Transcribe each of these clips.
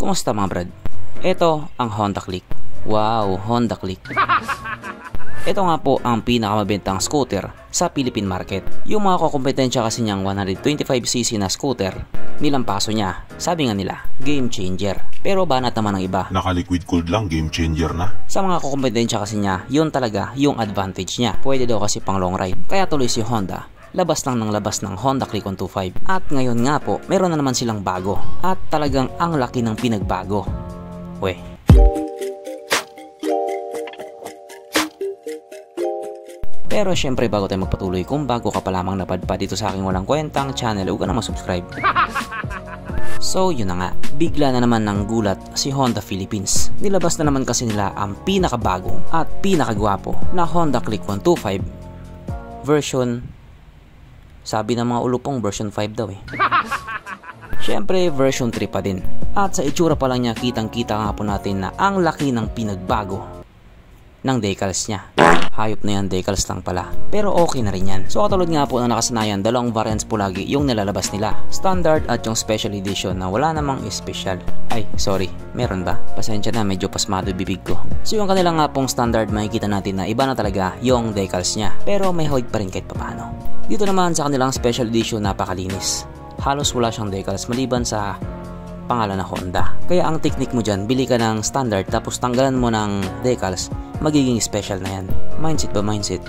Kumusta mga brad? Ito ang Honda Click. Wow, Honda Click. Ito nga po ang pinakamabentang scooter sa Philippine market. Yung mga kukumpetensya kasi niyang 125cc na scooter, nilampaso niya. Sabi nga nila, game changer. Pero banat naman ang iba. Naka-liquid cooled lang, game changer na. Sa mga kukumpetensya kasi niya, yun talaga yung advantage niya. Pwede daw kasi pang long ride. Kaya tuloy si Honda, labas lang ng labas ng Honda Click 125. At ngayon nga po, meron na naman silang bago. At talagang ang laki ng pinagbago. Weh. Pero syempre bago tayo magpatuloy, kung bago ka pa lamang napadpad dito sa aking walang kwentang channel, huwag ka na mag-subscribe. So yun na nga, bigla na naman ng gulat si Honda Philippines. Nilabas na naman kasi nila ang pinakabagong at pinakagwapo na Honda Click 125 version, sabi ng mga ulupong version 5 daw eh. Syempre version 3 pa din. At sa itsura pa lang niya, kitang kita nga po natin na ang laki ng pinagbago ng decals niya. Hayop na yan, decals lang pala. Pero okay na rin yan. So katulad nga po na nakasanayan, dalawang variants po lagi yung nilalabas nila. Standard at yung special edition na wala namang special. Ay, sorry, meron ba? Pasensya na, medyo pasmado bibig ko. So yung kanila nga pong standard, makikita natin na iba na talaga yung decals niya. Pero may hawig pa rin kahit papano. Dito naman sa kanilang special edition, napakalinis. Halos wala siyang decals maliban sa pangalan na Honda. Kaya ang technique mo dyan, bili ka ng standard tapos tanggalan mo ng decals, magiging special na yan. Mindset ba mindset?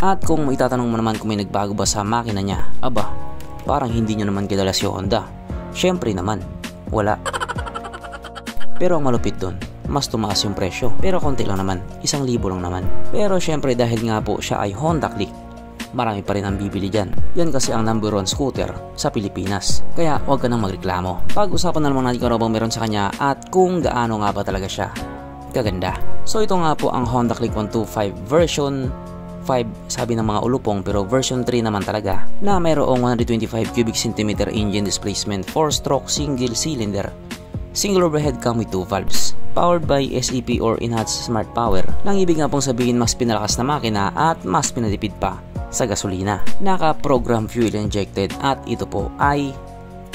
At kung itatanong mo naman kung may nagbago ba sa makina niya, aba, parang hindi nyo naman kilala si Honda. Syempre naman, wala. Pero ang malupit dun, mas tumaas yung presyo. Pero konti lang naman, 1,000 lang naman. Pero syempre dahil nga po siya ay Honda Click, marami pa rin ang bibili dyan. Yan kasi ang number 1 scooter sa Pilipinas. Kaya huwag ka nang magreklamo. Pag-usapan na naman natin kung ano bang meron sa kanya at kung gaano nga ba talaga siya kaganda. So ito nga po ang Honda Click 125 version 5, sabi ng mga ulupong, pero version 3 naman talaga, na mayroong 125 cubic centimeter engine displacement, 4-stroke single cylinder, single overhead cam with 2 valves, powered by SEP or Enhanced Smart Power. Nang ibig nga pong sabihin, mas pinalakas na makina at mas pinatipid pa sa gasolina. Naka-program fuel injected at ito po ay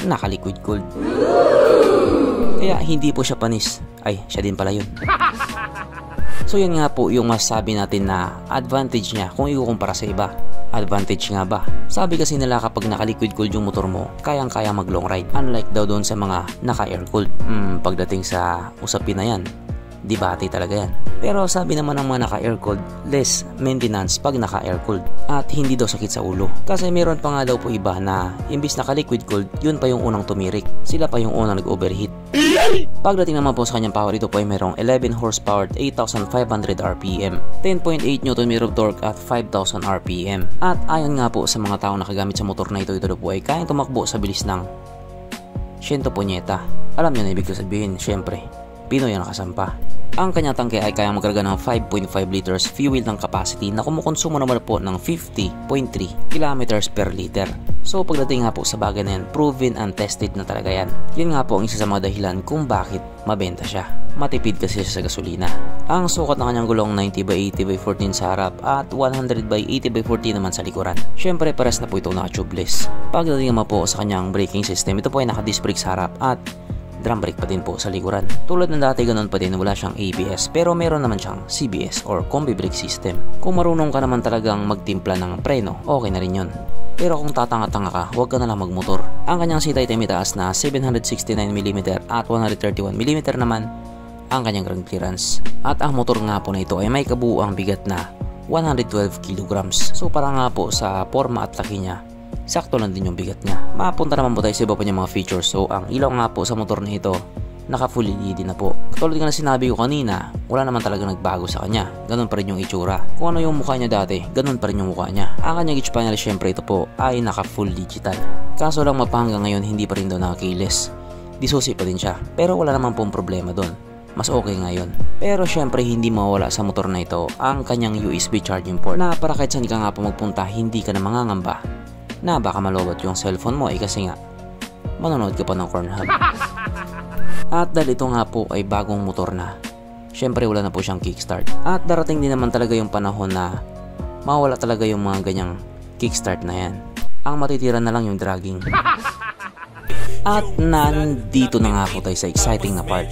naka-liquid cooled. Kaya hindi po siya panis. Ay, siya din pala yun. So yan nga po yung masasabi natin na advantage niya kung ikukumpara sa iba. Advantage nga ba? Sabi kasi nila kapag naka-liquid cooled yung motor mo, kayang-kaya mag long ride. Unlike daw doon sa mga naka-air cooled. Pagdating sa usapin na yan, debate talaga yan. Pero sabi naman ng mga naka-air cooled, less maintenance pag naka-air cooled. At hindi daw sakit sa ulo. Kasi meron pa nga daw po iba na imbis naka-liquid cooled, yun pa yung unang tumirik. Sila pa yung unang nag-overheat. Pagdating naman po sa kanyang power, ito po ay merong 11 horsepower at 8,500 RPM, 10.8 Nm of torque at 5,000 RPM. At ayon nga po sa mga taong nakagamit sa motor na ito po ay kayang tumakbo sa bilis ng 100 punyeta. Alam nyo na ibig sabihin, syempre, Pinoy ang nakasampa. Ang kanyang tangke ay kayang magkarga ng 5.5 liters fuel ng capacity na kumukonsumo naman po ng 50.3 kilometers per liter. So pagdating nga po sa bagay na yan, proven and tested na talaga yan. Yun nga po ang isa sa mga dahilan kung bakit mabenta siya. Matipid kasi siya sa gasolina. Ang sukat ng kanyang gulong 90/80/14 sa harap at 100/80/40 naman sa likuran. Syempre pares na po ito naka-tubeless. Pagdating naman po sa kanyang braking system, ito po ay naka-disc brake sa harap at drum brake pa din po sa likuran. Tulad ng dati, ganun pa din, wala siyang ABS, pero meron naman siyang CBS or combi brake system. Kung marunong ka naman talagang magtimpla ng preno, okay na rin yun. Pero kung tatanga-tanga ka, huwag ka na lang magmotor. Ang kanyang seat height ay mitaas na 769mm at 131mm naman ang kanyang ground clearance. At ang motor nga po na ito ay may kabuuang bigat na 112 kg. So para nga po sa forma at laki niya, sakto lang din yung bigat niya. Mapunta naman po tayo sa iba pa niyang mga features. So ang ilaw nga po sa motor na ito, naka full LED na po. Tulad nga na sinabi ko kanina, wala naman talaga nagbago sa kanya. Ganun pa rin yung itsura. Kung ano yung mukha niya dati, ganun pa rin yung mukha niya. Ang kanyang gauge panel, syempre ito po ay naka full digital. Kaso lang hanggang ngayon hindi pa rin daw naka-keyless. Disusi pa din siya. Pero wala naman pong problema doon. Mas okay ngayon. Pero syempre hindi mawala sa motor na ito ang kanyang USB charging port na para kahit saan ka nga po magpunta, hindi ka na mangangamba na baka malobot yung cellphone mo kasi nga manonood ka pa ng Pornhub. At dahil ito nga po ay bagong motor na, syempre wala na po siyang kickstart. At darating din naman talaga yung panahon na mawala talaga yung mga ganyang kickstart na yan. Ang matitira na lang yung dragging. At nandito na nga po tayo sa exciting na part,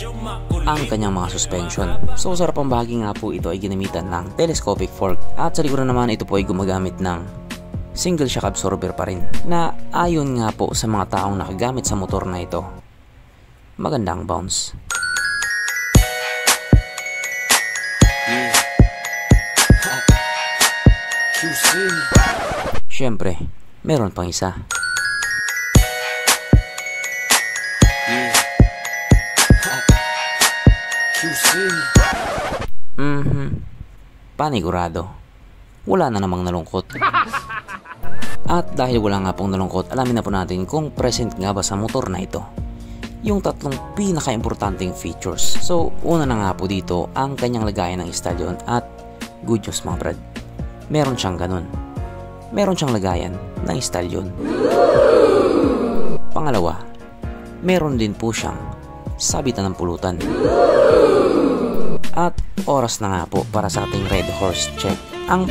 ang kanyang mga suspension. So sa harapang bahagi nga po ito ay ginamitan ng telescopic fork at sa likuran naman ito po ay gumagamit ng single shock absorber pa rin, na ayon nga po sa mga taong nakagamit sa motor na ito, magandang bounce. Syempre, meron pang isa. Panigurado, wala na namang nalungkot. At dahil wala nga pong nalungkot, alamin na po natin kung present nga ba sa motor na ito yung tatlong pinaka-importanting features. So, una na nga po dito ang kanyang lagayan ng stallion at good news mga brad, meron siyang ganun. Meron siyang lagayan ng stallion. Pangalawa, meron din po siyang sabitan ng pulutan. At oras na nga po para sa ating Red Horse check, ang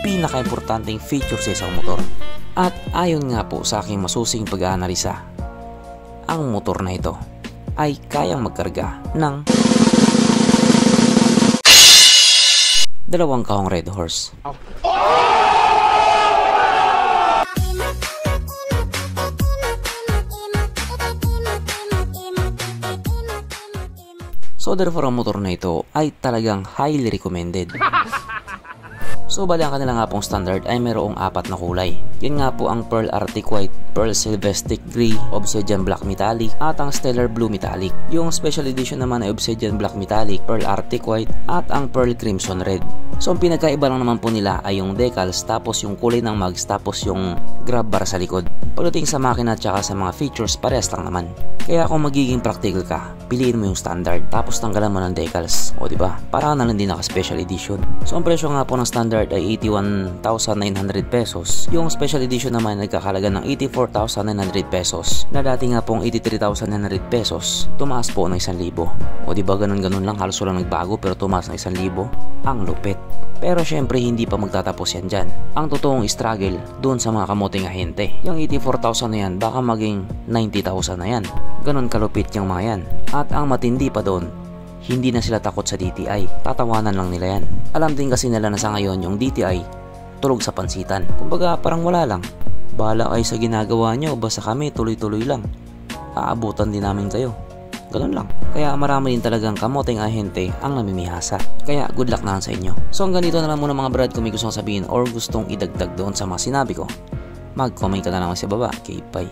pinaka-importanting feature sa isang motor. At ayon nga po sa aking masusing pag-aanalisa, ang motor na ito ay kayang magkarga ng 2 kahong Red Horse. So therefore ang motor na ito ay talagang highly recommended. So bali ang kanila nga pong standard ay mayroong 4 na kulay. Yan nga po ang Pearl Arctic White, Pearl Sylvestic Gray, Obsidian Black Metallic at ang Stellar Blue Metallic. Yung special edition naman ay Obsidian Black Metallic, Pearl Arctic White at ang Pearl Crimson Red. So ang pinagkaiba lang naman po nila ay yung decals, tapos yung kulay ng mags, tapos yung grab bar sa likod. Pagdating sa makina at saka sa mga features, parehas lang naman. Kaya kung magiging practical ka, piliin mo yung standard tapos tanggalan mo ng decals. O diba? Para na lang din naka special edition. So ang presyo nga po ng standard ay 81,900 pesos. Yung special edition naman nagkakalaga ng 84,900 pesos. Na dati nga pong 83,900 pesos. Tumaas po ng 1,000. O diba ganun-ganun lang, halos walang nagbago pero tumaas ng 1,000. Ang lupit. Pero syempre hindi pa magtatapos yan dyan. Ang totoong struggle doon sa mga kamoting ahente. Yung 84,000 na yan baka maging 90,000 na yan. Ganon kalupit yung mga yan. At ang matindi pa doon, hindi na sila takot sa DTI. Tatawanan lang nila yan. Alam din kasi nila na sa ngayon yung DTI tulog sa pansitan. Kumbaga parang wala lang. Bahala kayo sa ginagawa nyo, basta kami tuloy-tuloy lang. Aabutan din namin kayo. Ganun lang. Kaya marami din talagang kamoting ahente ang namimihasa. Kaya good luck na sa inyo. So hanggang dito na lang muna mga brad. Kung may gustong sabihin or gustong idagdag doon sa mga sinabi ko, mag-comment ka na lang sa baba. Okay, bye.